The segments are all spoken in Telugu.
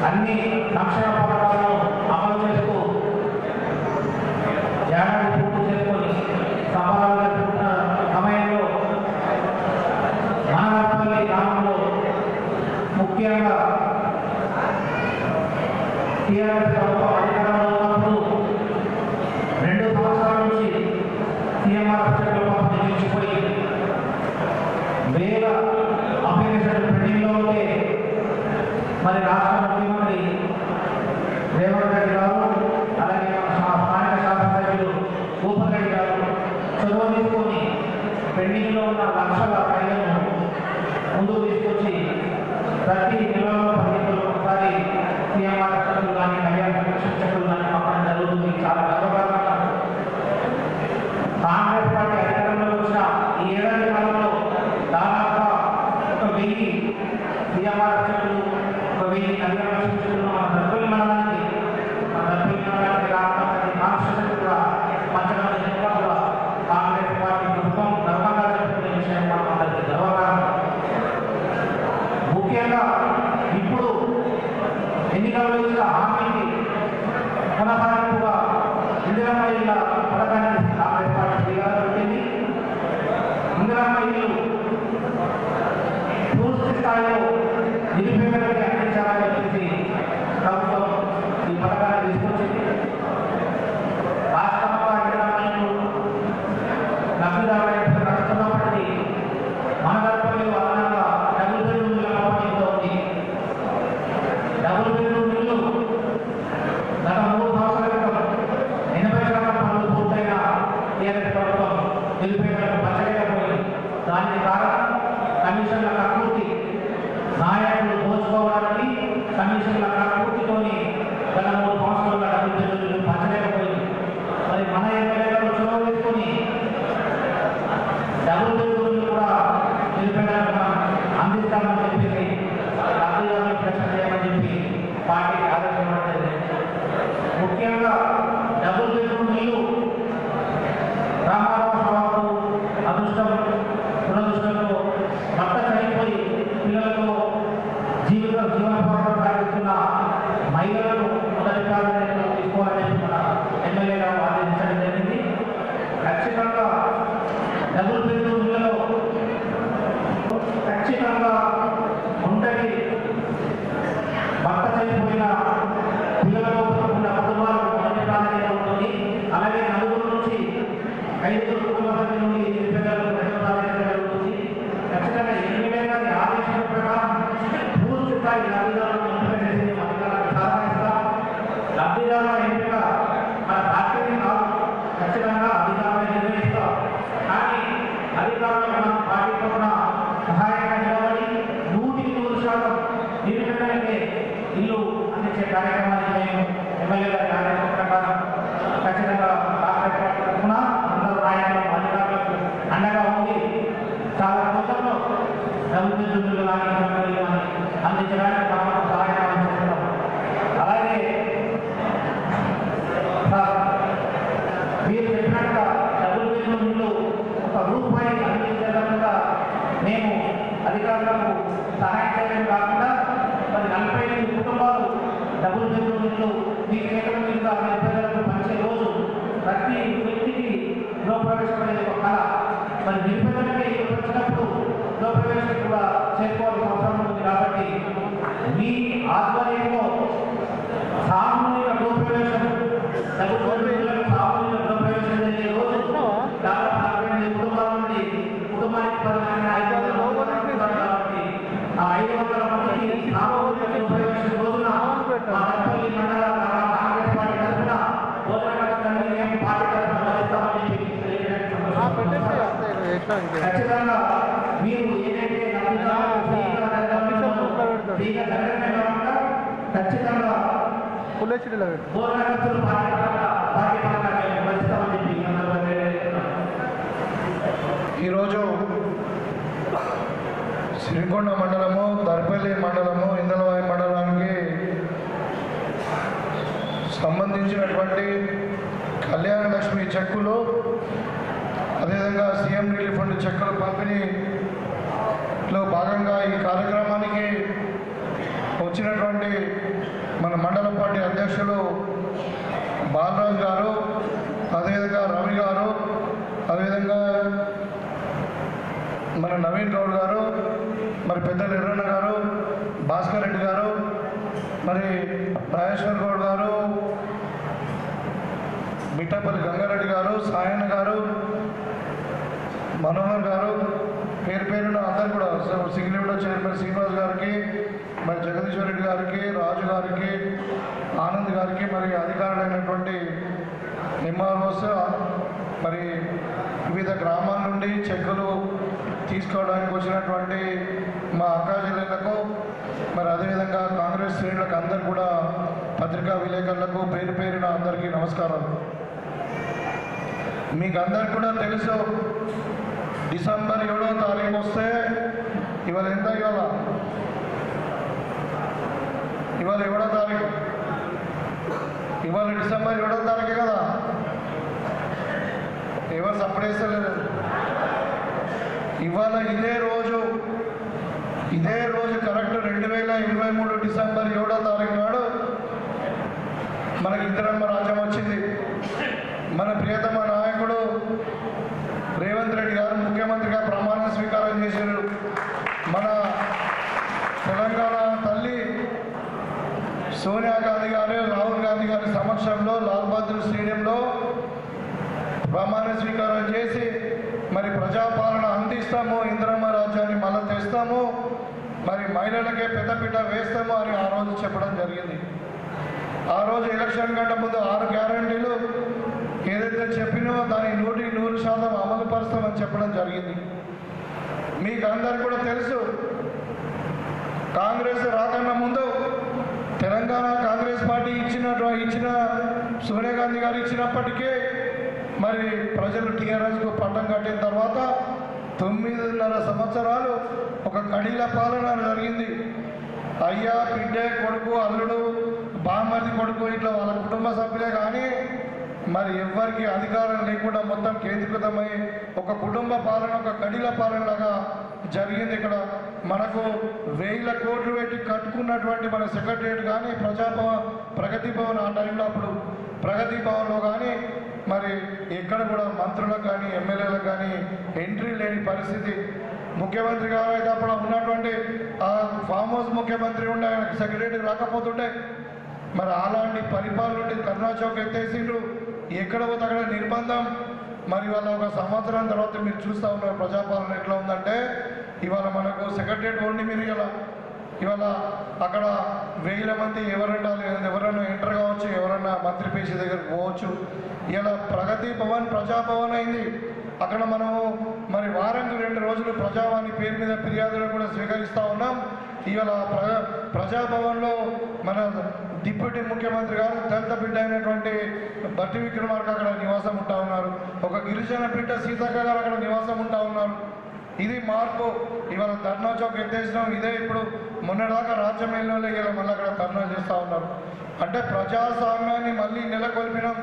అన్ని సంక్షేమ పథకాలను అమలు చేస్తూ ఏడాది పూర్తి చేసుకొని సంబరాలు జరుపుకున్న సమయంలో మనవరపల్లి గ్రామంలో ముఖ్యంగా టీఆర్ఎస్ ప్రభుత్వం అధికారంలో ఉన్నప్పుడు 2 సంవత్సరాల నుంచి సీఎంఆర్ చెట్ల నిలిచిపోయి వేల అప్లికేషన్లు పెండింగ్లో ఉంటే మరి రాష్ట్ర ముఖ్యమంత్రి రేవంత్ రెడ్డి గారు అలాగే స్థానిక శాసనసభ్యులు భూపతి రెడ్డి గారు చొరవ తీసుకొని పెండింగ్లో ఉన్న లక్షల ఫైళ్లను ముందుకు తీసుకొచ్చి ప్రతి నెలలో 10 రోజులకు ఒకసారి సీఎంఆర్ చెట్లు కానీ కళ్యాణ చెట్లు కానీ పంపడం జరుగుతుంది. చాలా గర్వకారణంగా కాంగ్రెస్ పార్టీ అధికారంలోకి వచ్చిన ఈ ఏడాది కాలంలో దాదాపుగా 1000 సీఎంఆర్ చెట్లు 1000 కళ్యాణ చెట్లు మన దర్పల్లి మండలానికి కాన్స్టిట్యూషన్ కూడా పంచడం కూడా కాంగ్రెస్ పార్టీ ప్రభుత్వం గర్వంగా చెప్తున్న విషయం మనం అందరికీ గర్వకారణం. ముఖ్యంగా ఇప్పుడు ఎన్నికల్లో ఇచ్చిన హామీకి కొనసాగింపుగా ఇందిరమ్మ ఇళ్ళ పథకాన్ని కాంగ్రెస్ పార్టీ శ్రీకారం పెట్టింది. ఇందిరమ్మ ఇల్లు పూర్తి స్థాయిలో నిరుపేదలకు అందించాలని చెప్పేసి ప్రభుత్వం ఈ పథకాన్ని తీసుకొచ్చింది. రాష్ట్రంలో ఇందిరమ్మ ఇల్లు లబ్ధిదారులు నడుస్తున్నప్పటికీ మన దర్పల్లి అదనంగా డబుల్ బెడ్రూమ్ ఇళ్ళ పంపిణీతో ఉంది. డబుల్ బెడ్రూమ్ ఇల్లు గత 3 సంవత్సరాల క్రితం 80% పనులు పూర్తయిన టీఆర్ఎస్ ప్రభుత్వం నిరుపేదలకు పంచలేకపోయింది. దానికి కారణం కమిషన్ల కకృతి. నాయకులు దోచుకోవడానికి కమిషన్ల కకృతితోని గత 3 సంవత్సరాలుగా డబుల్ బెడ్రూమ్ పంచలేకపోయింది. మరి మన ఎమ్మెల్యేలను చొరవ తీసుకొని డబుల్ బెడ్రూమ్ కూడా నిరుపేదలకు అందిస్తామని చెప్పేసి లబ్ధిదారులను ప్రశ్న చేయమని చెప్పి పార్టీకి ఆదేశించడం. ముఖ్యంగా డబుల్ బెడ్రూమ్ ఇల్లు రామారావు సభకు అదృష్టం దురదృష్టంతో భర్త చనిపోయి పిల్లలతో జీవన పోరాటం సాగిస్తున్న మహిళలను మొదటి ప్రాధాన్యతలో తీసుకోవాలని మన ఎమ్మెల్యే గారు ఆదేశించడం జరిగింది. ఖచ్చితంగా డబుల్ బెడ్రూమ్ ఇళ్లలో ఖచ్చితంగా ఒంటరి భర్త చనిపోయిన పిల్లలతో ఉన్న కుటుంబాలకు మొదటి ప్రాధాన్యత ఉంటుంది. అలాగే 4 నుంచి 5 కుటుంబ సభ్యుల నుండి నిరుపేదలకు రెండవ ప్రాధాన్యత జరుగుతుంది. ఖచ్చితంగా ఎమ్మెల్యే గారి ఆదేశాల ప్రకారం పూర్తి స్థాయి లబ్ధిదారులను ఎంపిక చేసి అధికారులకు సలహా ఇస్తాం. లబ్ధిదారుల ఎంపిక మన పార్టీని కాదు, ఖచ్చితంగా అధికారులను నిర్వహిస్తాం. కానీ అధికారులు మన పార్టీ తరఫున సహాయంగా నిలబడి 100% నిరుపేదలకే ఇల్లు అందించే కార్యక్రమాన్ని మేము ఎమ్మెల్యే గారి ఆదేశం ప్రకారం ఖచ్చితంగా కాంగ్రెస్ పార్టీ తరఫున అందరూ నాయకులు అధికారులకు అండగా ఉంది. చాలా తొందరలో డబుల్ బెడ్రూమ్లు కానీ అందించడానికి తమకు సహాయం చేస్తున్నాం. అలాగే మీరు చెప్పినట్టుగా డబుల్ బెడ్రూమ్లు ₹1 అందించకుండా మేము అధికారులకు సహాయం చేయడం కాకుండా మరి 48 కుటుంబాలు డబుల్ బెడ్రూమ్లు మీకు గృహప్రవేశం అనేది ఒక కళ. మరి నిరుపేదలకి వచ్చినప్పుడు గృహప్రవేశం కూడా చేసుకోవాల్సిన అవసరం ఉంది. కాబట్టి మీ ఆధ్వర్యంలో సామూహిక గృహప్రవేశం సామూహిక గృహప్రవేశం జరిగే రోజు దాదాపు 45 కుటుంబాల నుండి కుటుంబానికి 500 కాబట్టి ఆ 500 మందికి సామూహిక గృహప్రవేశం రోజున మా దర్పల్లి మండల కాంగ్రెస్ పార్టీ తరఫున భోజన పార్టీ తరఫున వహిస్తామని ఖచ్చితంగా మీరు ఏదైతే ఖచ్చితంగా భోజన ఖర్చులు పార్టీ వహిస్తామని చెప్పి ఈరోజు సిరికొండ మండలము, దర్పల్లి మండలము, ఇందలవాయి మండలానికి సంబంధించినటువంటి కళ్యాణ లక్ష్మి చెక్కులు, అదేవిధంగా సీఎం రిలీఫ్ ఫండ్ చెక్కుల పంపిణీలో భాగంగా ఈ కార్యక్రమానికి వచ్చినటువంటి మన మండల పార్టీ అధ్యక్షులు బాలరాజు గారు, అదేవిధంగా రవి గారు, అదేవిధంగా మన నవీన్ గౌడ్ గారు, మరి పెద్దలు ఎర్రన్న గారు, భాస్కర్ రెడ్డి గారు, మరి రాజేశ్వర్ గౌడ్ గారు, మిట్టపల్లి గంగారెడ్డి గారు, సాయన్న గారు, మనోహర్ గారు, పేరు పేరున అందరు కూడా సిగ్లివిడ చైర్మన్ శ్రీనివాస్ గారికి, మరి జగదీశ్వర్ రెడ్డి గారికి, రాజు గారికి, ఆనంద్ గారికి, మరి అధికారులైనటువంటి ఎంఆర్ఓస్, మరి వివిధ గ్రామాల నుండి చెక్కులు తీసుకోవడానికి వచ్చినటువంటి మా అక్కా చెల్లెళ్లకు, మరి అదేవిధంగా కాంగ్రెస్ శ్రేణులకు అందరు కూడా పత్రికా విలేకరులకు పేరు పేరున అందరికీ నమస్కారాలు. మీకు అందరికి కూడా తెలుసు, డిసెంబర్ 7వ తారీఖు వస్తే ఇవాళ ఎంత ఇవాళ 7వ తారీఖు, ఇవాళ డిసెంబర్ 7వ తారీఖే కదా. ఎవరు సపోర్ట్ చేస్తలేదు. ఇవాళ ఇదే రోజు కరెక్ట్ 2023 డిసెంబర్ 7వ తారీఖు నాడు మనకి ఇందిరమ్మ రాజ్యం వచ్చింది. మన ప్రియతమ నాయకుడు రేవంత్ రెడ్డి గారు ముఖ్యమంత్రిగా ప్రమాణ స్వీకారం చేశారు. మన తెలంగాణ తల్లి సోనియా గాంధీ గారు, రాహుల్ గాంధీ గారి సమక్షంలో లాల్ బహదూర్ స్టేడియంలో ప్రమాణ స్వీకారం చేసి మరి ప్రజాపాలన అందిస్తాము, ఇందిరమ్మ రాజ్యాన్ని మళ్ళీ తెస్తాము, మరి మహిళలకే పెద్దపీట వేస్తాము అని ఆ రోజు చెప్పడం జరిగింది. ఆ రోజు ఎలక్షన్ కంటే ముందు 6 గ్యారంటీలు ఏదైతే చెప్పినో దాని 100% అమలు పరుస్తామని చెప్పడం జరిగింది. మీకు అందరు కూడా తెలుసు, కాంగ్రెస్ రాకన్నా ముందు తెలంగాణ కాంగ్రెస్ పార్టీ ఇచ్చిన సోనియా గాంధీ గారు ఇచ్చినప్పటికీ మరి ప్రజలు టీఆర్ఎస్కు పట్టం కట్టిన తర్వాత 9.5 సంవత్సరాలు ఒక కడీల పాలన జరిగింది. అయ్యా, బిడ్డే, కొడుకు, అల్లుడు, బామ్మర్ది కొడుకు ఇట్లా వాళ్ళ కుటుంబ సభ్యులే కానీ మరి ఎవ్వరికి అధికారం లేకుండా మొత్తం కేంద్రీకృతమై ఒక కుటుంబ పాలన, ఒక కడీల పాలనలాగా జరిగింది. ఇక్కడ మనకు 1000 కోట్లు పెట్టి కట్టుకున్నటువంటి మన సెక్రటరియట్ కానీ ప్రగతి భవన్ ఆ టైంలో అప్పుడు ప్రగతి భవన్లో కానీ మరి ఎక్కడ కూడా మంత్రులకు కానీ ఎమ్మెల్యేలకు కానీ ఎంట్రీ లేని పరిస్థితి. ముఖ్యమంత్రి గారు అయితే అప్పుడు ఉన్నటువంటి ఆ ఫామ్ హౌస్ ముఖ్యమంత్రి ఉండే, ఆయనకు సెక్రటరీ రాకపోతుండే. మరి అలాంటి పరిపాలన నుండి ధర్నా చౌక్ ఎత్తేసిండ్రు, ఎక్కడ పోతే అక్కడ నిర్బంధం. మరి వాళ్ళ ఒక సంవత్సరం తర్వాత మీరు చూస్తూ ఉన్నారు ప్రజాపాలన ఎట్లా ఉందంటే, ఇవాళ మనకు సెక్రటరియట్ ఓన్లీ మీరు ఇవాళ అక్కడ 1000 మంది ఎవరైనా ఎంటర్ కావచ్చు, ఎవరైనా మంత్రి పేషి దగ్గరికి పోవచ్చు. ఇలా ప్రగతి భవన్ ప్రజాభవన్ అయింది. అక్కడ మనము మరి వారానికి 2 రోజులు ప్రజావాణి పేరు మీద ఫిర్యాదులను కూడా స్వీకరిస్తూ ఉన్నాం. ఇవాళ ప్రజాభవన్లో మన డిప్యూటీ ముఖ్యమంత్రి గారు దళిత బిడ్డ అయినటువంటి బట్టి విక్రమార్క అక్కడ నివాసం ఉంటా ఉన్నారు. ఒక గిరిజన బిడ్డ సీతక్క గారు అక్కడ నివాసం ఉంటా ఉన్నారు. ఇది మార్పు. ఇవాళ ధర్నా చౌక్ ఎత్తేసినాం. ఇదే ఇప్పుడు మొన్నదాకా రాజ్యమేళలో ఇలా మళ్ళీ అక్కడ ధర్నా చేస్తూ ఉన్నారు. అంటే ప్రజాస్వామ్యాన్ని మళ్ళీ నెలకొల్పినాం.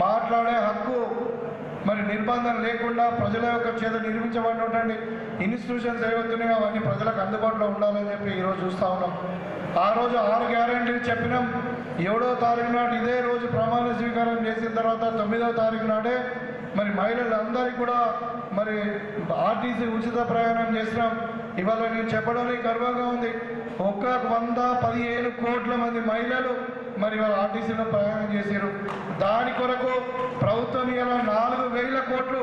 మాట్లాడే హక్కు మరి నిర్బంధం లేకుండా ప్రజల యొక్క చేత నిర్మించబడినటువంటి ఇన్స్టిట్యూషన్స్ ఏవైతున్నాయో అవన్నీ ప్రజలకు అందుబాటులో ఉండాలని చెప్పి ఈరోజు చూస్తూ ఉన్నాం. ఆ రోజు 6 గ్యారెంటీలు చెప్పినాం. 7వ తారీఖు నాడు ఇదే రోజు ప్రమాణ స్వీకారం చేసిన తర్వాత 9వ తారీఖు నాడే మరి మహిళలందరికీ కూడా మరి ఆర్టీసీ ఉచిత ప్రయాణం చేసినాం. ఇవాళ నేను చెప్పడానికి గర్వంగా ఉంది. 115 కోట్ల మంది మహిళలు మరి ఇవాళ ఆర్టీసీలో ప్రయాణం చేశారు. దాని కొరకు ప్రభుత్వం ఇవాళ 4,000 కోట్లు,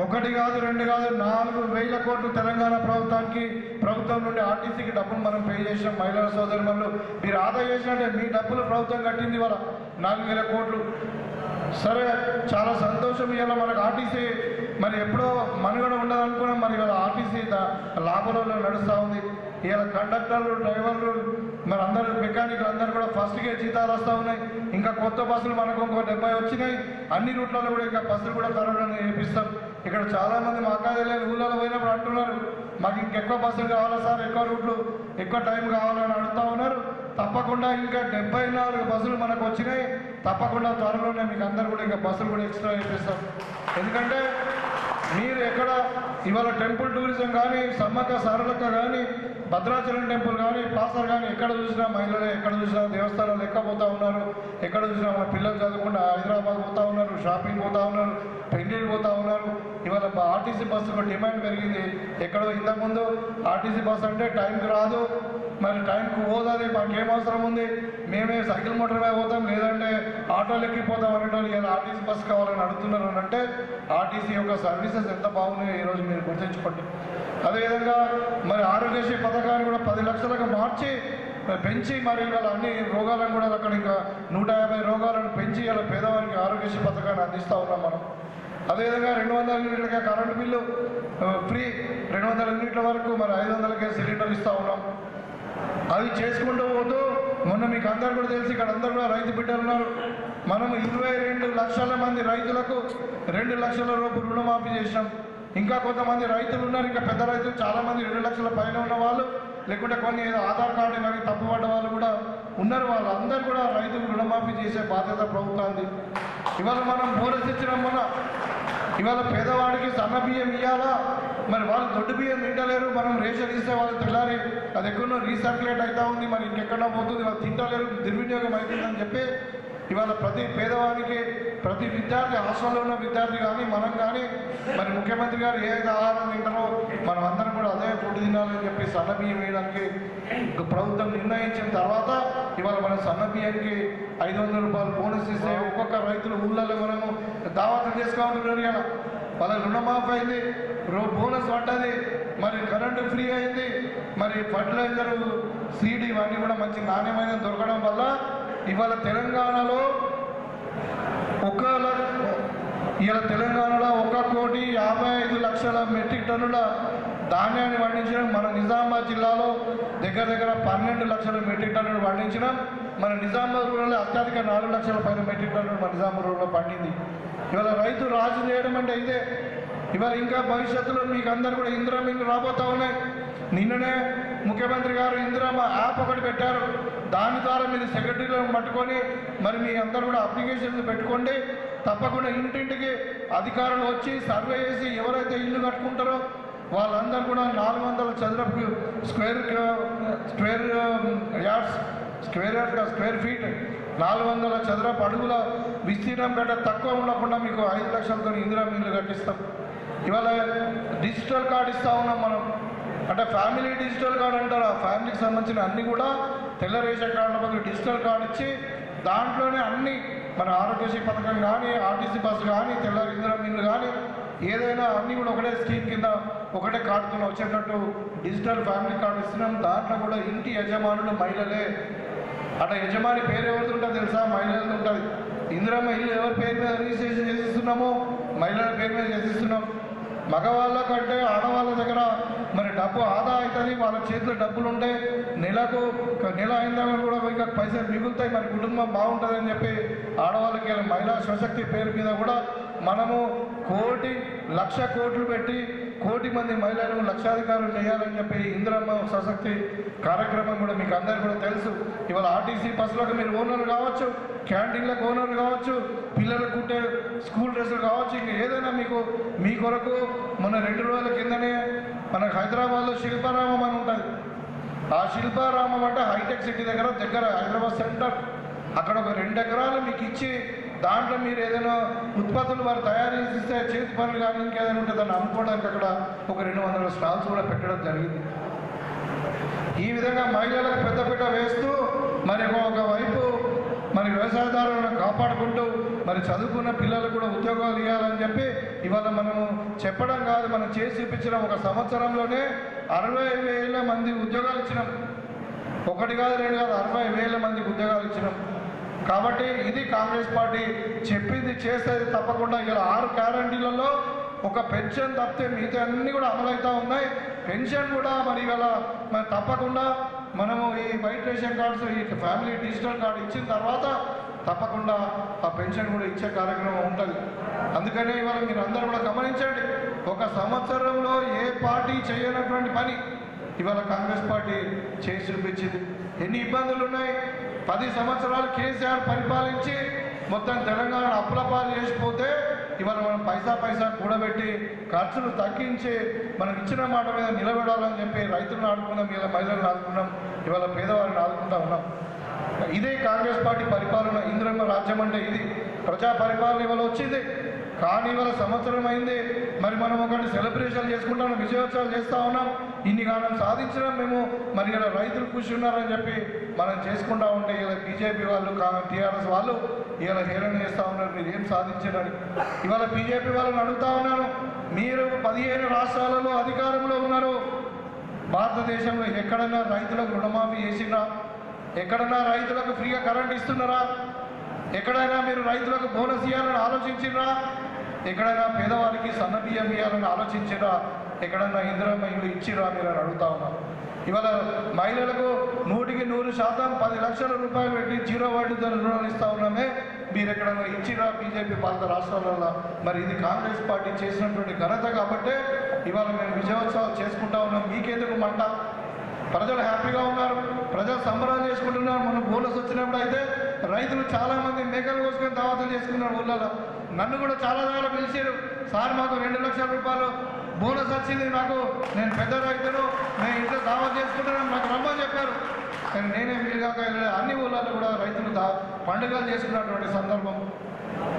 1 కాదు 2 కాదు 4,000 కోట్లు తెలంగాణ ప్రభుత్వం నుండి ఆర్టీసీకి డబ్బులు మనం పే చేసాం. మహిళల సోదరులు మీరు ఆదా చేసినట్టే మీ డబ్బులు ప్రభుత్వం కట్టింది ఇవాళ 4,000 కోట్లు. సరే, చాలా సంతోషం. ఇవాళ మనకు ఆర్టీసీ మరి ఎప్పుడో మనుగడ ఉండదనుకున్నాం, మరి ఇవాళ ఆర్టీసీ లాభంలో నడుస్తూ ఉంది. ఇవాళ కండక్టర్లు, డ్రైవర్లు, మరి అందరూ మెకానికల్ అందరూ కూడా ఫస్ట్కే జీతాలు వస్తూ ఉన్నాయి. ఇంకా కొత్త బస్సులు మనకు ఇంకో 70 వచ్చినాయి. అన్ని రూట్లలో కూడా ఇంకా బస్సులు కూడా త్వరలో వేపిస్తాం. ఇక్కడ చాలామంది మా అక్కలు ఊళ్ళలో పోయినప్పుడు అంటున్నారు, మాకు ఇంకెక్కువ బస్సులు కావాలా సార్, ఎక్కువ రూట్లు, ఎక్కువ టైం కావాలని అడుగుతూ ఉన్నారు. తప్పకుండా ఇంకా 74 బస్సులు మనకు వచ్చినాయి. తప్పకుండా త్వరలోనే మీకు అందరూ కూడా ఇంకా బస్సులు కూడా ఎక్స్ట్రా వేపిస్తాం. ఎందుకంటే మీరు ఎక్కడ ఇవాళ టెంపుల్ టూరిజం కానీ, సమ్మక్క సారలక్క కానీ, భద్రాచలం టెంపుల్ కానీ, పాసర్ కానీ ఎక్కడ చూసినా మహిళలే, ఎక్కడ చూసినా దేవస్థానాలు ఎక్కపోతూ ఉన్నారు. ఎక్కడ చూసినా మన పిల్లలు చదువుకుంటూ హైదరాబాద్ పోతూ ఉన్నారు, షాపింగ్ పోతూ ఉన్నారు, పెళ్ళిళ్ళు పోతూ ఉన్నారు. ఇవాళ ఆర్టీసీ బస్సుకు డిమాండ్ పెరిగింది. ఎక్కడో ఇంతకుముందు ఆర్టీసీ బస్సు అంటే టైంకి రాదు, మరి టైంకి పోదని మాకేం అవసరం ఉంది, మేమే సైకిల్ మోటార్ మీద పోతాం, లేదంటే ఆటోలు ఎక్కిపోతాం అనేటోళ్ళు ఇలా ఆర్టీసీ బస్సు కావాలని అడుగుతున్నారు. అని అంటే ఆర్టీసీ యొక్క సర్వీసెస్ ఎంత బాగున్నాయో ఈరోజు మీరు గుర్తించుకోండి. అదేవిధంగా మరి ఆరోగ్యశ్రీ పథకాన్ని కూడా 10 లక్షలకు పెంచి మరి ఇవాళ అన్ని రోగాలను కూడా అక్కడ ఇంకా 150 రోగాలను పెంచి ఇలా పేదవారికి ఆరోగ్యశ్రీ పథకాన్ని అందిస్తూ ఉన్నాం మనం. అదేవిధంగా 200 యూనిట్లకే కరెంటు బిల్లు ఫ్రీ, 200 యూనిట్ల వరకు మరి 500కే సిలిండర్ ఇస్తూ ఉన్నాం. అది చేసుకుంటూ పోతూ మొన్న మీకు అందరు కూడా తెలిసి ఇక్కడ అందరు కూడా రైతు బిడ్డలు ఉన్నారు. మనము 22 లక్షల మంది రైతులకు 2 లక్షల రూపాయలు రుణమాఫీ చేసినాం. ఇంకా కొంతమంది రైతులు ఉన్నారు, ఇంకా పెద్ద రైతులు చాలామంది 2 లక్షల పైన ఉన్న వాళ్ళు, లేకుంటే కొన్ని ఏదో ఆధార్ కార్డు కానీ తప్పుపడ్డ వాళ్ళు కూడా ఉన్నారు. వాళ్ళందరూ కూడా రైతులు రుణమాఫీ చేసే బాధ్యత ప్రభుత్వానికి. ఇవాళ మనం బోనస్ ఇచ్చినాం. ఇవాళ పేదవాడికి సన్న బియ్యం ఇవ్వాలా, మరి వాళ్ళు దొడ్డు బియ్యం తింటలేరు. మనం రేషన్ ఇస్తే వాళ్ళు తెల్లారి అది ఎక్కడో రీసర్క్యులేట్ అవుతూ ఉంది, మరి ఇంకెక్కడో పోతుంది, వాళ్ళు తింటలేరు, దుర్వినియోగం అవుతుందని చెప్పి ఇవాళ ప్రతి పేదవానికి, ప్రతి విద్యార్థి, హాస్టల్లో ఉన్న విద్యార్థి కానీ మనం కానీ మరి ముఖ్యమంత్రి గారు ఏదైతే ఆహారం తింటారో మనం అందరం కూడా అదే ఫుడ్ తినాలని చెప్పి సన్న బియ్యం వేయడానికి ప్రభుత్వం నిర్ణయించిన తర్వాత ఇవాళ మన సన్న బియ్యానికి 500 రూపాయలు బోనస్ ఇస్తే ఒక్కొక్క రైతులు ఊళ్ళలో మనము దావతులు చేసుకుంటున్నారు. ఇలా వాళ్ళ రుణమాఫీ అయింది, బోనస్ పడ్డది, మరి కరెంటు ఫ్రీ అయింది, మరి ఫర్టిలైజరు, సీడ్ ఇవన్నీ కూడా మంచి నాణ్యమైన దొరకడం వల్ల ఇవాళ తెలంగాణలో 1,55,00,000 మెట్రిక్ టన్నుల ధాన్యాన్ని పండించడం. మన నిజామాబాద్ జిల్లాలో దగ్గర 12 లక్షల మెట్రిక్ టన్నులు పండించడం. మన నిజామాబాద్ రూరల్లో అత్యధిక 4 లక్షల పైన మెట్రిక్ టన్నులు మన నిజామాబాద్ రూరల్లో పండింది. ఇవాళ రైతు రాజు చేయడం అంటే ఇదే. ఇవాళ ఇంకా భవిష్యత్తులో మీకు అందరు కూడా ఇందిరమ్మ ఇల్లు రాబోతూ ఉన్నాయి. నిన్ననే ముఖ్యమంత్రి గారు ఇందిరమ్మ యాప్ ఒకటి పెట్టారు. దాని ద్వారా మీరు సెక్రటరీలను పట్టుకొని మరి మీ అందరూ కూడా అప్లికేషన్స్ పెట్టుకోండి. తప్పకుండా ఇంటింటికి అధికారులు వచ్చి సర్వే చేసి ఎవరైతే ఇల్లు కట్టుకుంటారో వాళ్ళందరూ కూడా 400 చదరపు స్క్వేర్ ఫీట్ 400 చదరపు అడుగుల విస్తీర్ణం కంటే తక్కువ ఉండకుండా మీకు 5 లక్షలతో ఇందిరమ్మ ఇల్లు కట్టిస్తాం. ఇవాళ డిజిటల్ కార్డు ఇస్తూ ఉన్నాం మనం. అంటే ఫ్యామిలీ డిజిటల్ కార్డు అంటారు. ఆ ఫ్యామిలీకి సంబంధించిన అన్నీ కూడా తెల్ల రేషన్ కార్డుల బదులు డిజిటల్ కార్డు ఇచ్చి దాంట్లోనే అన్నీ మన ఆరోగ్యశ్రీ పథకం కానీ, ఆర్టీసీ బస్సు కానీ, తెల్ల ఇందిరమ్మ ఇల్లు కానీ ఏదైనా అన్నీ కూడా ఒకటే స్కీమ్ కింద ఒకటే కార్డుతో వచ్చేటట్టు డిజిటల్ ఫ్యామిలీ కార్డు ఇస్తున్నాం. దాంట్లో కూడా ఇంటి యజమానులు మహిళలే. అట్లా యజమాని పేరు ఎవరిది ఉంటుంది తెలుసా? మహిళలది ఉంటుంది. ఇందిరమ్మ ఇల్లు ఎవరి పేరు మీద రిజిస్ట్రేషన్ చేసిస్తున్నామో మహిళల పేరు మీద చేసిస్తున్నాం. మగవాళ్ళ కంటే ఆడవాళ్ళ దగ్గర మరి డబ్బు ఆదా అవుతుంది, వాళ్ళ చేతిలో డబ్బులు ఉంటాయి, నెల అయిన కూడా ఇంకా పైసలు మిగులుతాయి, మరి కుటుంబం బాగుంటుందని చెప్పి ఆడవాళ్ళకి మహిళా స్వశక్తి పేరు మీద కూడా మనము 1,00,00,000 కోట్లు పెట్టి 1,00,00,000 మంది మహిళలను లక్షాధికారులు చేయాలని చెప్పి ఇందిరమ్మ స్వశక్తి కార్యక్రమం కూడా మీకు అందరికీ కూడా తెలుసు. ఇవాళ ఆర్టీసీ బస్సులకు మీరు ఓనర్లు కావచ్చు, క్యాంటీన్లకు ఓనర్లు కావచ్చు, పిల్లలకు కుట్టే స్కూల్ డ్రెస్సులు కావచ్చు, ఇంకా ఏదైనా మీ కొరకు మొన్న 2 రోజుల కిందనే మనకు హైదరాబాద్లో శిల్పారామం అని ఉంటుంది. ఆ శిల్పారామం అంటే హైటెక్ సిటీ దగ్గర హైదరాబాద్ సెంటర్. అక్కడ ఒక 2 ఎకరాలు మీకు ఇచ్చి దాంట్లో మీరు ఏదైనా ఉత్పత్తులు వారు తయారు చేసి ఇస్తే చేతి పనులు కానీ ఇంకేదైనా ఉంటే దాన్ని అమ్ముకోవడానికి అక్కడ ఒక 200 స్టాల్స్ కూడా పెట్టడం జరిగింది. ఈ విధంగా మహిళలకు పెద్దపీట వేస్తూ మరి ఒకవైపు మరి వ్యవసాయదారులను కాపాడుకుంటూ మరి చదువుకున్న పిల్లలకు కూడా ఉద్యోగాలు ఇవ్వాలని చెప్పి ఇవాళ మనము చెప్పడం కాదు, మనం చేసి చూపించిన ఒక సంవత్సరంలోనే 60,000 మంది ఉద్యోగాలు ఇచ్చినాం. 1 కాదు 2 కాదు 60,000 మందికి ఉద్యోగాలు ఇచ్చినాం. కాబట్టి ఇది కాంగ్రెస్ పార్టీ చెప్పింది చేసేది తప్పకుండా. ఇలా 6 గ్యారంటీలలో ఒక పెన్షన్ తప్పితే మిగతా అన్నీ కూడా అమలవుతూ ఉన్నాయి. పెన్షన్ కూడా మరి ఇవాళ మరి తప్పకుండా మనము ఈ వైట్ రేషన్ కార్డ్స్ ఈ ఫ్యామిలీ డిజిటల్ కార్డు ఇచ్చిన తర్వాత తప్పకుండా ఆ పెన్షన్ కూడా ఇచ్చే కార్యక్రమం ఉంటుంది. అందుకనే ఇవాళ మీరు అందరూ కూడా గమనించండి, ఒక సంవత్సరంలో ఏ పార్టీ చేయనటువంటి పని ఇవాళ కాంగ్రెస్ పార్టీ చేసి చూపించింది. ఎన్ని ఇబ్బందులు ఉన్నాయి. 10 సంవత్సరాలు కేసీఆర్ పరిపాలించి మొత్తం తెలంగాణ అప్పులపాలు చేసిపోతే ఇవాళ మనం పైసా కూడబెట్టి ఖర్చులు తగ్గించి మనకు ఇచ్చిన మాట మీద నిలబెడాలని చెప్పి రైతులను ఆడుకున్నాం, ఇలా మహిళలను ఆదుకున్నాం, ఇవాళ పేదవారిని ఆదుకుంటా ఉన్నాం. ఇదే కాంగ్రెస్ పార్టీ పరిపాలన. ఇందిరమ్మ రాజ్యం అంటే ఇది. ప్రజా పరిపాలన ఇవాళ వచ్చింది. కానీ ఇవాళ సంవత్సరం అయింది. మరి మనం ఒకటి సెలబ్రేషన్ చేసుకుంటాం, విజయోత్సవాలు చేస్తూ ఉన్నాం. ఇన్ని కాలం సాధించినాం మేము. మరి ఇలా రైతులు ఖుషి ఉన్నారని చెప్పి మనం చేసుకుంటా ఉంటే ఇలా బీజేపీ వాళ్ళు టీఆర్ఎస్ వాళ్ళు ఇలా హేళన చేస్తూ ఉన్నారు, మీరు ఏం సాధించారని. ఇవాళ బీజేపీ వాళ్ళని అడుగుతా ఉన్నాను, మీరు 15 రాష్ట్రాలలో అధికారంలో ఉన్నారు. భారతదేశంలో ఎక్కడైనా రైతులకు రుణమాఫీ చేసినా, ఎక్కడైనా రైతులకు ఫ్రీగా కరెంట్ ఇస్తున్నారా, ఎక్కడైనా మీరు రైతులకు బోనస్ ఇవ్వాలని ఆలోచించినా, ఎక్కడైనా పేదవారికి సన్నబియ్యం ఇవ్వాలని ఆలోచించినా, ఎక్కడైనా ఇందిరమ్మ ఇల్లు ఇచ్చిరా మీరు అని అడుగుతా ఉన్నారు. ఇవాళ మహిళలకు 100% 10 లక్షల రూపాయలు పెట్టి 0 వడ్డీతో రుణాలు ఇస్తా ఉన్నామే, మీరు ఎక్కడైనా ఇచ్చిరా బీజేపీ పాలిత రాష్ట్రాలలో. మరి ఇది కాంగ్రెస్ పార్టీ చేసినటువంటి ఘనత కాబట్టే ఇవాళ మేము విజయోత్సవాలు చేసుకుంటా ఉన్నాం. మీకెందుకు మంట? ప్రజలు హ్యాపీగా ఉన్నారు, ప్రజలు సంబరాలు చేసుకుంటున్నారు. మనం బోనస్ వచ్చినప్పుడు అయితే రైతులు చాలామంది మేకలు కోసుకొని దావతులు చేసుకున్నారు ఊళ్ళలో. నన్ను కూడా చాలా దగ్గర పిలిచారు, సార్ మాకు 2 లక్షల రూపాయలు బోనస్ వచ్చింది, నాకు నేను పెద్ద రైతును, నేను ఇంట్లో దావత్ చేసుకుంటున్నాను, నాకు రమ్మని చెప్పారు. కానీ నేనే వీలుగాక అన్ని ఊళ్ళలో కూడా రైతులు పండుగలు చేసుకున్నటువంటి సందర్భం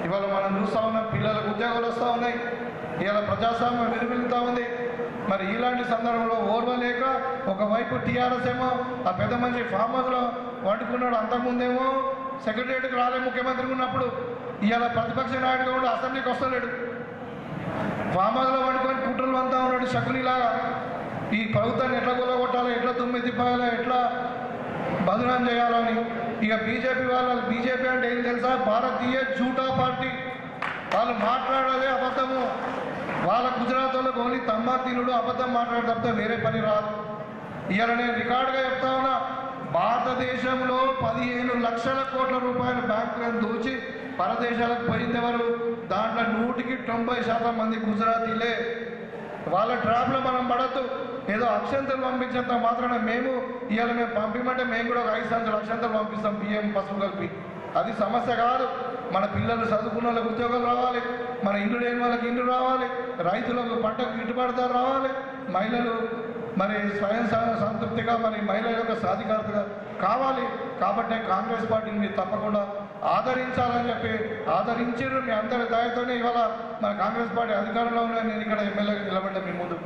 ఇవాళ మనం చూస్తూ ఉన్నాం. పిల్లలకు ఉద్యోగాలు వస్తూ ఉన్నాయి. ఇవాళ ప్రజాస్వామ్యం విలువెలుతూ ఉంది. మరి ఇలాంటి సందర్భంలో ఓర్వలేక ఒకవైపు టీఆర్ఎస్ ఏమో ఆ పెద్ద మనిషి ఫామ్ హౌస్లో వండుకున్నాడు, అంతకుముందేమో సెక్రటరియట్కి రాలే ముఖ్యమంత్రి ఉన్నప్పుడు. ఇవాళ ప్రతిపక్ష నాయకుడు కూడా అసెంబ్లీకి వస్తలేడు, ఫామ్ హౌస్లో వండుకొని కుట్రలు అంతా ఉన్నాడు శకునిలాగా. ఈ ప్రభుత్వాన్ని ఎట్లా కూలగొట్టాలి, ఎట్లా తుమ్మి తిప్పాలి, ఎట్లా బదునాం చేయాలని. ఇక బీజేపీ అంటే ఏం తెలుసా, భారతీయ జూటా పార్టీ. వాళ్ళు మాట్లాడేదే అబద్ధము. వాళ్ళ గుజరాత్ వాళ్ళకు ఓన్లీ తమ్మాతీనుడు అబద్ధం మాట్లాడే తప్పితే వేరే పని రాదు. ఇవాళ నేను రికార్డుగా చెప్తా ఉన్నా, భారతదేశంలో 15 లక్షల కోట్ల రూపాయల బ్యాంకులను దోచి పరదేశాలకు పోయింది ఎవరు? దాంట్లో 100% మంది గుజరాతీలే. వాళ్ళ ట్రాప్లో మనం పడద్దు. ఏదో అక్షంతలు పంపించేంత మాత్రాన మేము పంపిమంటే మేము కూడా ఒక 5 అక్షంతలు పంపిస్తాం, బియ్యం పసుపు కలిపి. అది సమస్య కాదు. మన పిల్లలు చదువుకున్న వాళ్ళకి ఉద్యోగాలు రావాలి, మన ఇల్లు లేని వాళ్ళకి ఇల్లు రావాలి, రైతులకు పంటకు గిట్టుబాటు రావాలి, మహిళలు మరి స్వయం సంతృప్తిగా మరి మహిళల యొక్క సాధికారతగా కావాలి. కాబట్టి కాంగ్రెస్ పార్టీని మీరు తప్పకుండా ఆదరించాలని చెప్పి ఆదరించారు. మీ అందరి దయతోనే ఇవాళ మన కాంగ్రెస్ పార్టీ అధికారంలో ఉన్న నేను ఇక్కడ ఎమ్మెల్యేగా నిలబడ్డా మీ ముందు.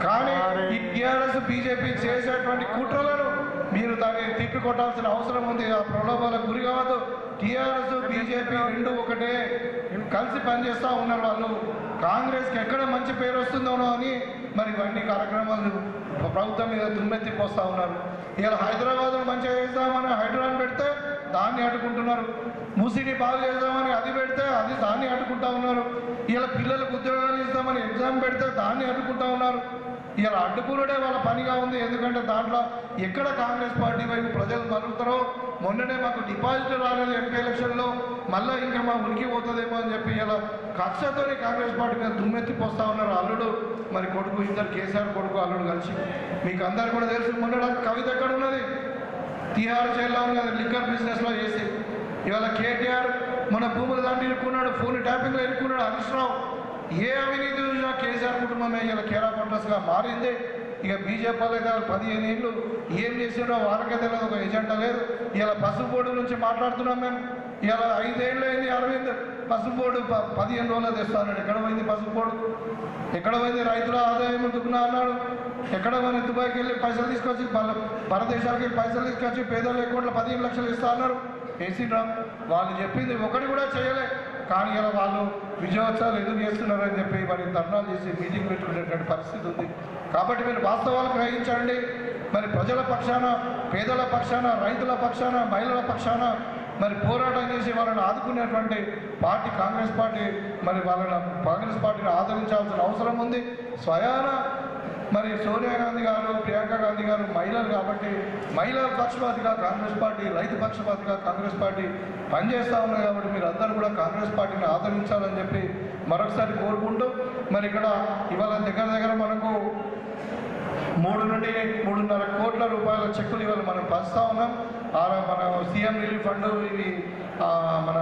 కానీ ఈ టీఆర్ఎస్ బీజేపీ చేసేటువంటి కుట్రలను మీరు దాన్ని తిప్పికొట్టాల్సిన అవసరం ఉంది. ఆ ప్రలోభాలకు గురి కావద్దు. టీఆర్ఎస్ బీజేపీ 2 ఒకటే, కలిసి పనిచేస్తూ ఉన్నారు. వాళ్ళు కాంగ్రెస్కి ఎక్కడ మంచి పేరు వస్తుందోనో అని మరి ఇవన్నీ కార్యక్రమాలు ప్రభుత్వం మీద దుమ్మెత్తి పోస్తూ ఉన్నారు. ఇలా హైదరాబాద్ను మంచిగా చేస్తామని హైదరాబాద్ పెడితే దాన్ని అడ్డుకుంటున్నారు, మూసీని బాగు చేద్దామని అది పెడితే దాన్ని అడ్డుకుంటా ఉన్నారు. ఇలా పిల్లలకు ఉద్యోగాలు ఇస్తామని ఎగ్జామ్ పెడితే దాన్ని అడ్డుకుంటా ఉన్నారు. ఇలా అడ్డుకున్నడే వాళ్ళ పనిగా ఉంది. ఎందుకంటే దాంట్లో ఎక్కడ కాంగ్రెస్ పార్టీ వైపు ప్రజలు మరుగుతారో. మొన్ననే మాకు డిపాజిట్ రాలేదు ఎంపీ ఎలక్షన్లో, మళ్ళీ ఇంకా మా ఉనికి పోతుందేమో అని చెప్పి ఇలా కక్షతోనే కాంగ్రెస్ పార్టీ మీద దుమ్మెత్తిపోస్తూ ఉన్నారు. అల్లుడు మరి కొడుకు, ఇద్దరు కేసీఆర్ కొడుకు అల్లుడు కలిసి. మీకు అందరు కూడా తెలుసు, మొన్న కవిత ఎక్కడ ఉన్నది, తిహార్ జైల్లో ఉన్నది, లిక్కర్ బిజినెస్లో చేసి. ఇవాళ కేటీఆర్ మన భూముల దాంట్లో ఇరుక్కున్నాడు, ఫోన్ ట్యాపింగ్లో ఇరుక్కున్నాడు. హరీష్ రావు ఏ అవినీతి చూసినా కేసీఆర్ కుటుంబమే ఇలా కేరా కాంట్రాస్ట్గా మారింది. ఇక బీజేపీ వాళ్ళకి 15 ఏళ్ళు ఏం చేసినారో వాళ్ళకే తెలియదు, ఒక ఎజెండా లేదు. ఇలా పసుపు బోర్డు నుంచి మాట్లాడుతున్నాం మేము. ఇలా 5 ఏళ్ళు అయింది అరవింద్ పసుపు బోర్డు 15 రోజులు తెస్తాడు. ఎక్కడ పోయింది పసుపు బోర్డు? ఎక్కడ పోయింది రైతుల ఆదాయం దుక్కునా అన్నాడు? ఎక్కడ మన దుబాయ్కి వెళ్ళి పైసలు తీసుకొచ్చి భారతదేశానికి వెళ్ళి పైసలు తీసుకొచ్చి పేదలు అకౌంట్లో 15 లక్షలు ఇస్తా అన్నారు. వేసిండ్రా? వాళ్ళు చెప్పింది ఒకటి కూడా చేయలే. కానీ ఇలా వాళ్ళు విజయోత్సవాలు ఎందుకు చేస్తున్నారని చెప్పి మరి ధర్నాలు చేసి మీటింగ్ పెట్టుకునేటువంటి పరిస్థితి ఉంది. కాబట్టి మీరు వాస్తవాలు గ్రహించండి. మరి ప్రజల పక్షాన, పేదల పక్షాన, రైతుల పక్షాన, మహిళల పక్షాన మరి పోరాటం చేసి వాళ్ళని ఆదుకునేటువంటి పార్టీ కాంగ్రెస్ పార్టీ. మరి వాళ్ళని కాంగ్రెస్ పార్టీని ఆదరించాల్సిన అవసరం ఉంది. స్వయాన మరి సోనియా గాంధీ గారు, ప్రియాంక గాంధీ గారు మహిళలు కాబట్టి మహిళల పక్షపాతిగా కాంగ్రెస్ పార్టీ, రైతు పక్షపాతిగా కాంగ్రెస్ పార్టీ పనిచేస్తూ ఉన్నాయి. కాబట్టి మీరు అందరూ కూడా కాంగ్రెస్ పార్టీని ఆదరించాలని చెప్పి మరొకసారి కోరుకుంటూ మరి ఇక్కడ ఇవాళ దగ్గర మనకు 3 నుండి 3.5 కోట్ల రూపాయల చెక్కులు ఇవాళ మనం పంచుతా ఉన్నాం. మన సీఎం రిలీఫ్ ఫండ్, ఇవి మన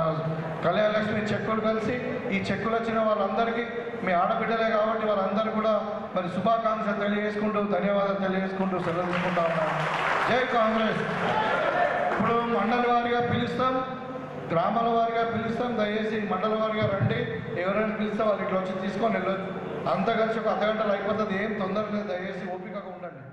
కళ్యాణ లక్ష్మి చెక్కులు కలిసి ఈ చెక్కులు వచ్చిన వాళ్ళందరికీ మీ ఆడబిడ్డలే కాబట్టి వాళ్ళందరూ కూడా మరి శుభాకాంక్షలు తెలియజేసుకుంటూ, ధన్యవాదాలు తెలియజేసుకుంటూ సెలవు తీసుకుంటా ఉన్నాం. జై కాంగ్రెస్. ఇప్పుడు మండల వారిగా పిలుస్తాం, గ్రామాల వారిగా పిలుస్తాం. దయచేసి మండల వారిగా రండి. ఎవరైనా పిలిస్తే వాళ్ళు ఇట్లా వచ్చి తీసుకొని వెళ్ళొచ్చు. అంతా కలిసి ఒక అర్ధగంటలు అయిపోతుంది. ఏం తొందర లేదు. దయచేసి ఓపికగా ఉండండి.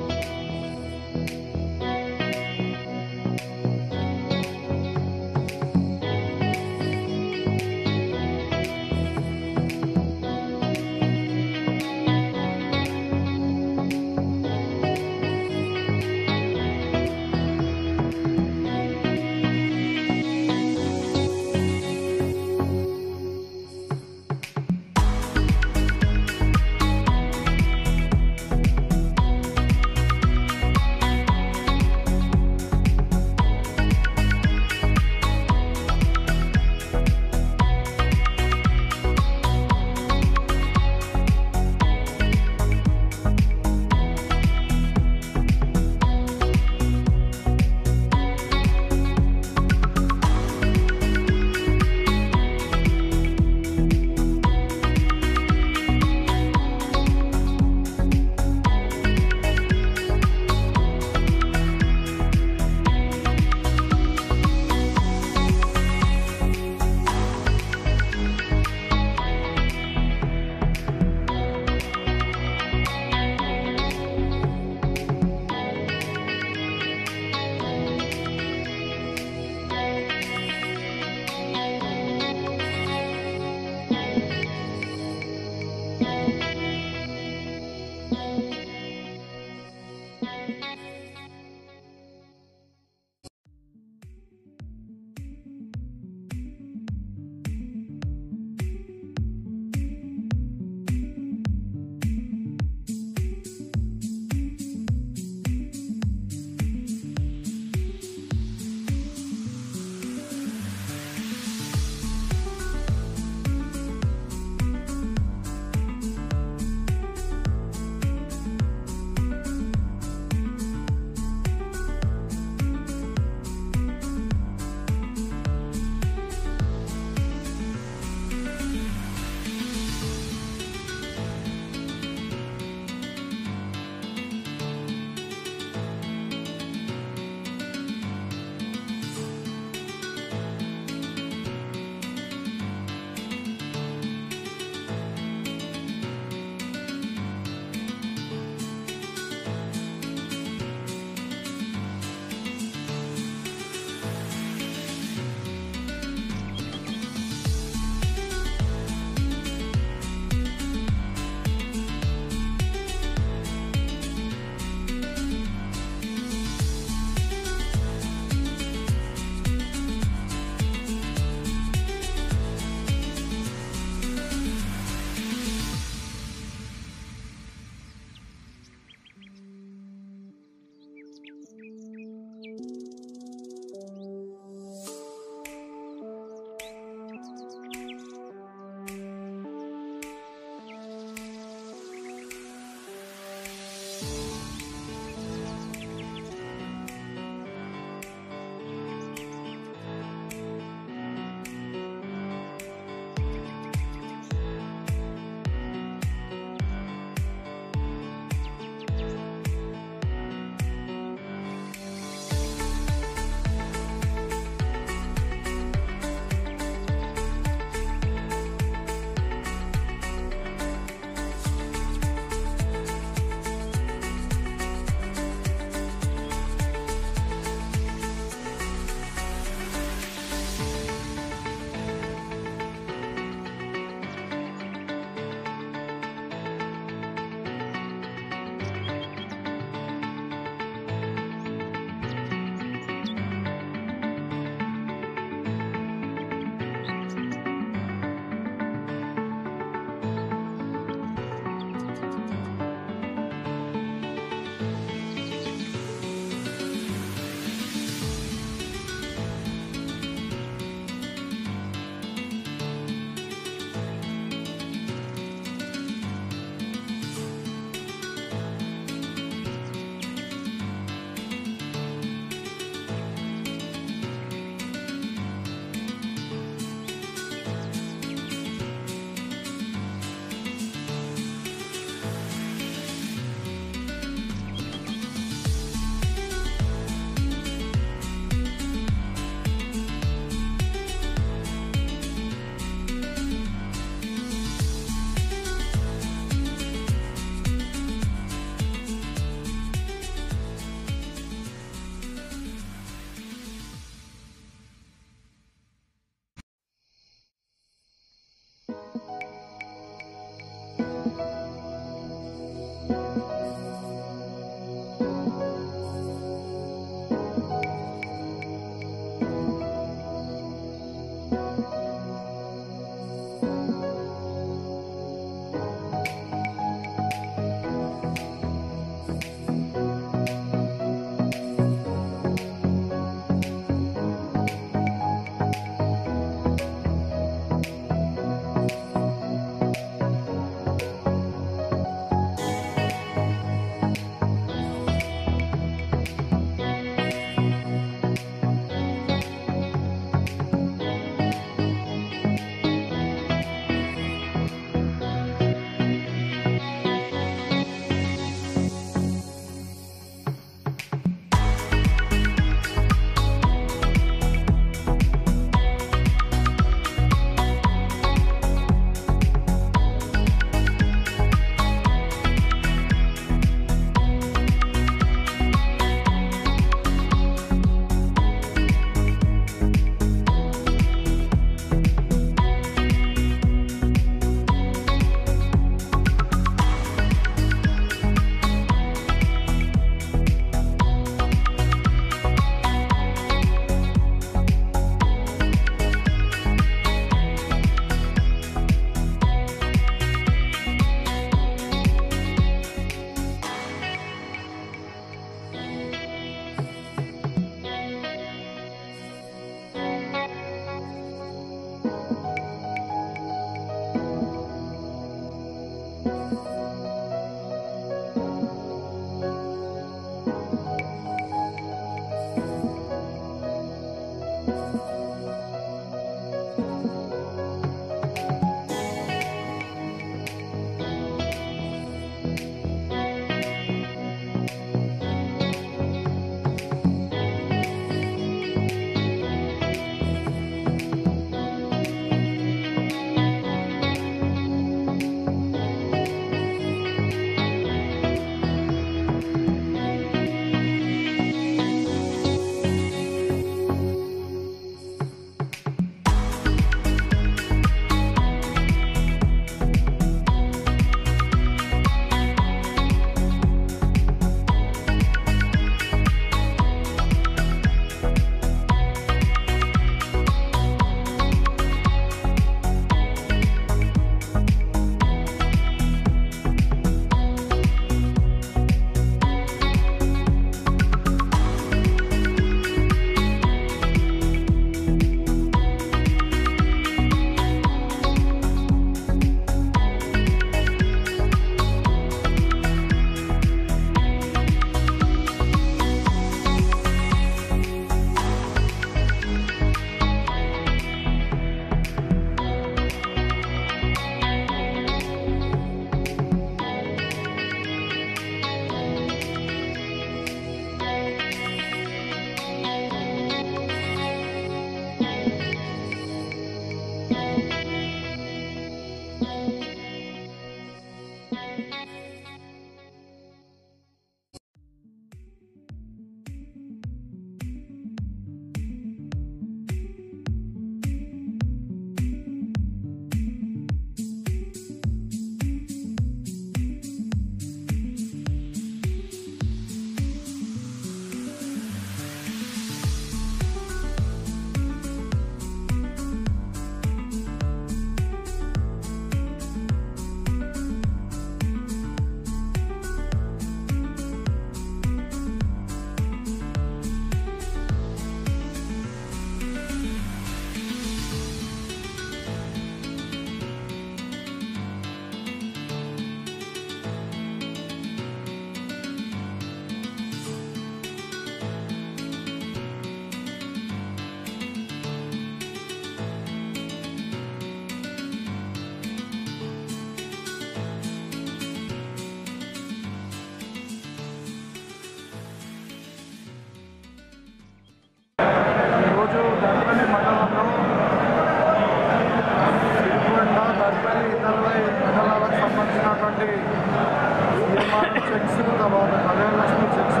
చెక్స్ తర్వాత కళ్యాణ లక్ష్మి చెక్స్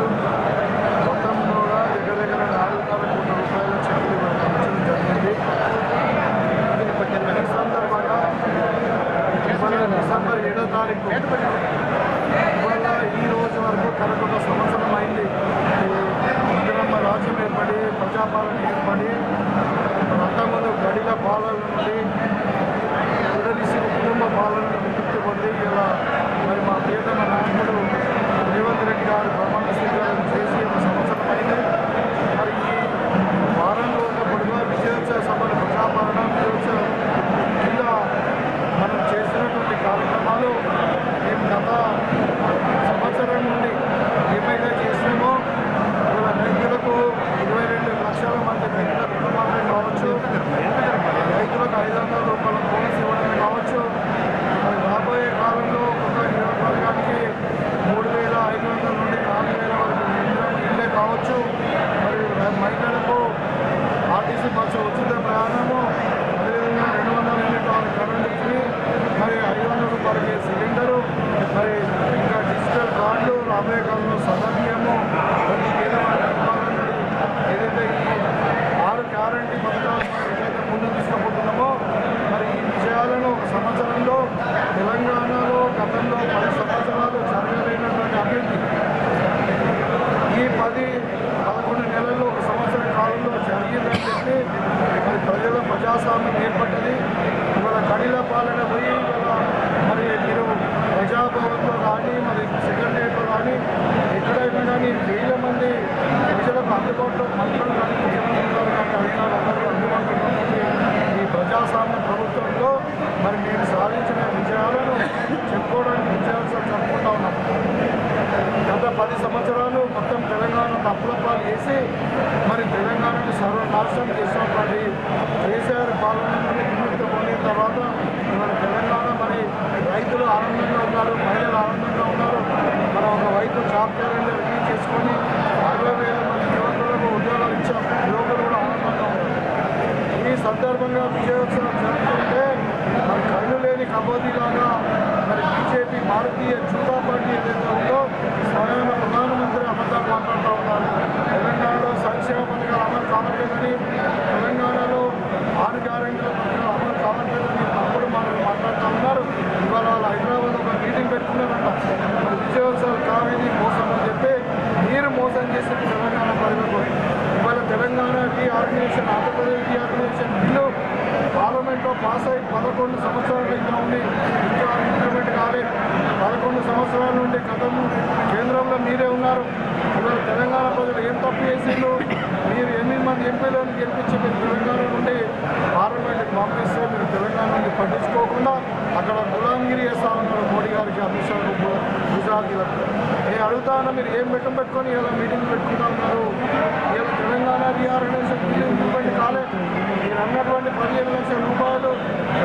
మొత్తం కూడా దగ్గర 4,5 కోట్ల రూపాయల చెక్లు పంపించడం జరిగింది. ఈ సందర్భంగా డిసెంబర్ 7వ తారీఖు ఇవాళ ఈ రోజు వరకు కరెక్ట్ సంవత్సరం అయింది. ఇందిరమ్మ రాజ్యం ఏర్పడి ప్రజాపాలన ఏర్పడి అంతకుముందు గడిల పాలన నుండి కుటుంబ పాలన విముక్తి పొంది ఇలా మరి మా ప్రియతమ నాయకుడు రేవంత్ రెడ్డి గారు ప్రమాణ స్వీకారం చేసి ఒక సంవత్సరం అయింది. మరి ఈ వారం రోజుల పొడిగా విజయోత్సవ సభలు ప్రజాపాలన విజయోత్సవ కింద మనం చేసినటువంటి కార్యక్రమాలు మేము గత సంవత్సరం నుండి ఏమైతే చేసినామో ఇలా రైతులకు 22 లక్షల మంది రైతుల రుణమాఫీ కావచ్చు, రైతులకు 500 రూపాయల బోనస్ ఇవ్వడమే కావచ్చు, మరి రాబోయే కాలంలో ఒక నియోజకవర్గానికి 3,500 నుండి 4,000 వరకు ఇళ్ళే కావచ్చు, మరి మహిళలకు ఆర్టీసీ బస్సు ఉచిత ప్రయాణము, అదేవిధంగా 200 యూనిట్ కరెంటు ఫ్రీ, మరి 500 రూపాయలకి సిలిండరు, మరి ఇంకా డిజిటల్ కార్డులు, రాబోయే కాలంలో సౌలభ్యము, ఏదైతే ఈ 6 గ్యారంటీ పథకాలు ఏదైతే ముందుకు తీసుకుపోతున్నామో మరి ఈ విషయాలను ఒక సంవత్సరంలో తెలంగాణలో గతంలో 10 సంవత్సరాలు జరగలేనటువంటి అభివృద్ధి ఈ 10-11 నెలల్లో ఒక సంవత్సరం కాలంలో జరిగిందని చెప్పి మరి ప్రజల ప్రజాస్వామ్యం ఏర్పడ్డది. ఇవాళ గడిల పాలన పోయి ఇవాళ మరి మీరు ప్రజాభవన్లో కానీ మరి సెక్రటరియట్లో కానీ ఎక్కడైనా కానీ వేల మంది ప్రజలకు అందుబాటులో మంత్రులు కానీ ముఖ్యమంత్రులు కానీ అధికారులందరూ అందుబాటులో ఉన్నటువంటి ఈ ప్రజాస్వామ్య ప్రభుత్వంలో మరి మేము సాధించిన విజయాలను చెప్పుకోవడానికి విజయోత్సవం జరుపుకుంటా ఉన్నాం. గత 10 సంవత్సరాలు మొత్తం తెలంగాణ అప్పులపాలు వేసి మరి తెలంగాణను సర్వనాశనం చేసినటువంటి కేసీఆర్ పాలన నుండి విముక్తి పొందిన తర్వాత ఇవాళ తెలంగాణ మరి రైతులు ఆనందంగా ఉన్నారు, మహిళలు ఆనందంగా ఉన్నారు. మనం ఒక రైతు జాబ్ క్యాలెండర్ రిలీజ్ చేసుకొని 60,000 మంది యువకులకు ఉద్యోగాలు ఇచ్చాం. యువకులు కూడా ఆనందంగా ఉన్నారు. ఈ సందర్భంగా విజయోత్సవం జరుగుతుంటే మరి కళ్ళు లేని కబోదీలాగా మరి బీజేపీ భారతీయ జనతా పార్టీ ఏదైతే ఉందో స్వయం ప్రధానమంత్రి అబద్ధాలు మాట్లాడుతూ ఉన్నారు. తెలంగాణలో సంక్షేమ పథకాలు అమలు కావట్లేదని, తెలంగాణలో 6 గ్యారెంటీల పథకాలు అమలు కావట్లేదని తప్పుడు మాట్లాడుతూ ఉన్నారు. ఇవాళ వాళ్ళు హైదరాబాద్ ఒక మీటింగ్ పెట్టుకున్నారంట. మరి విజయోత్సవాలు కావేది మోసం అని చెప్పి మీరు మోసం చేసిన తెలంగాణ ప్రజలకు ఇవాళ Telangana reorganisation Andhra Pradesh reorganisation bill పార్లమెంట్లో పాస్ అయి 11 సంవత్సరాలు ఇంకా ఉంది, ఇంకా ఇంప్లిమెంట్ కాలేదు. 11 సంవత్సరాల నుండి గతంలో కేంద్రంలో మీరే ఉన్నారు. ఇవాళ తెలంగాణ ప్రజలు ఏం తప్పు చేసిండ్రు? మీరు 8 మంది ఎంపీలను గెలిపించి మీరు తెలంగాణ నుండి పార్లమెంట్కి పంపిస్తే మీరు తెలంగాణ నుండి పట్టించుకోకుండా అక్కడ గులాంగిరి చేస్తూ ఉన్నారు మోడీ గారికి, అమిత్ షా గుజరాతీలకు. నేను అడుగుతాను, మీరు ఏం పెట్టుకొని ఇలా మీటింగ్ పెట్టుకుంటా ఉన్నారు? ఇలా తెలంగాణ రీఆర్గనైజేషన్ బిల్లు ఇంప్లిమెంట్ కాలే. మీరు అన్నటువంటి 15 లక్షల రూపాయలు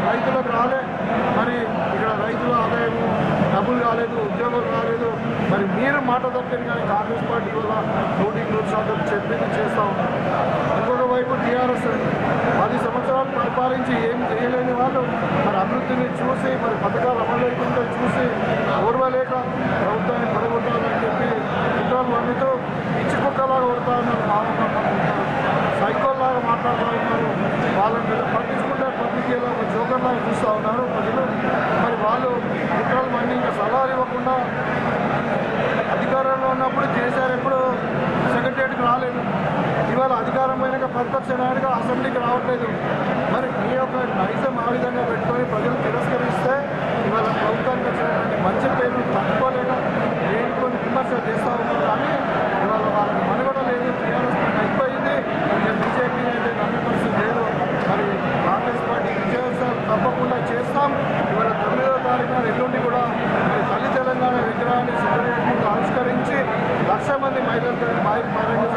రైతులకు రాలే. మరి ఇక్కడ రైతుల ఆదాయం డబ్బులు కాలేదు, ఉద్యోగాలు కాలేదు. మరి మీరు మాట తప్పని కానీ కాంగ్రెస్ పార్టీ వల్ల 100% చెప్పింది చేస్తూ ఉన్నారు. ఇంకొక వైపు టీఆర్ఎస్ 10 సంవత్సరాలు పరిపాలించి ఏం చేయలేని వాళ్ళు మరి అభివృద్ధిని చూసి మరి పథకాలు అమలు అవుతుంటే చూసి ఓర్వలేక ప్రభుత్వాన్ని పడగొట్టాలని చెప్పి కుట్రలు వండుతూ పిచ్చి కుక్కలాగా కొడతా ఉన్నారు, మామూలుగా సైకోల్లాగా మాట్లాడుతూ ఉన్నారు. వాళ్ళని పట్టించుకుంటే పబ్లిక్ ఎలా ఒక జోకర్లాగా చూస్తూ ఉన్నారు ప్రజలు. మరి వాళ్ళు కుట్రలు మంది ఇంకా సలహాలు ఇవ్వకుండా అధికారంలో ఉన్నప్పుడు కేసీఆర్ ఎప్పుడు సెక్రటరియట్కి రాలేదు. ఇవాళ అధికారం పోయినాక ప్రతిపక్ష నాయకుడిగా అసెంబ్లీకి రావట్లేదు. మరి మీ యొక్క నైజం ఆ విధంగా పెట్టుకొని ప్రజలు తిరస్కరిస్తే ఇవాళ ప్రభుత్వానికి వచ్చినటువంటి మంచి పేరు తట్టుకోలేక కొన్ని విమర్శలు చేస్తూ ఉన్నారు. కానీ ఇవాళ వాళ్ళకి మనుగడ లేదు. టీఆర్ఎస్ పార్టీ అయిపోయింది, బీజేపీ అయితే నమ్మే పరిస్థితి లేదు. మరి కాంగ్రెస్ పార్టీ విజయోత్సవం తప్పకుండా చేస్తాం. ఇవాళ 9వ తారీఖున ఎల్లుండి కూడా మరి తల్లి తెలంగాణ విగ్రహాన్ని సెక్రటరియట్ ఆవిష్కరించి 1,00,000 మంది మహిళలతో